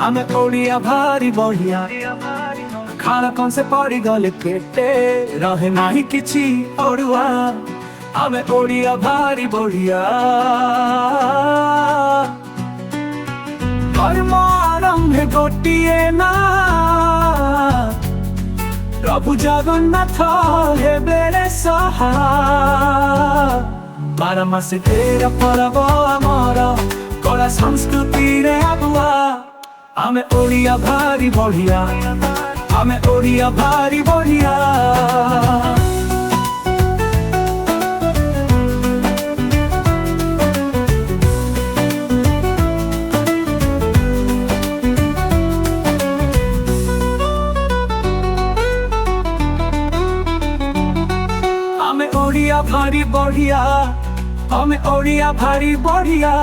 ଆମେ ଓଡ଼ିଆ ଭାରି ବଢିଆ, ଖାନା କଣ ସେ ପଡ଼ିଗଲେ ପେଟେ ରହେ ନାହିଁ କିଛି ଅଡୁଆ। ଆମେ ଓଡ଼ିଆ ଭାରି ବଢିଆ। କର୍ମ ଆରମ୍ଭେ ଗୋଟିଏ ନା, ପ୍ରଭୁ ଜଗନ୍ନାଥ ହେବେ ସହାୟ। ବାର ମାସେ ତେର ପର୍ବ ଆମର, କଳା ସଂସ୍କୃତିରେ ଆଗୁଆ। ଆମେ ଓଡ଼ିଆ ଭାରି ବଢିଆ, ଆମେ ଓଡ଼ିଆ ଭାରି ବଢିଆ। ଆମେ ଓଡ଼ିଆ ଭାରି ବଢିଆ, ଆମେ ଓଡ଼ିଆ ଭାରି ବଢିଆ।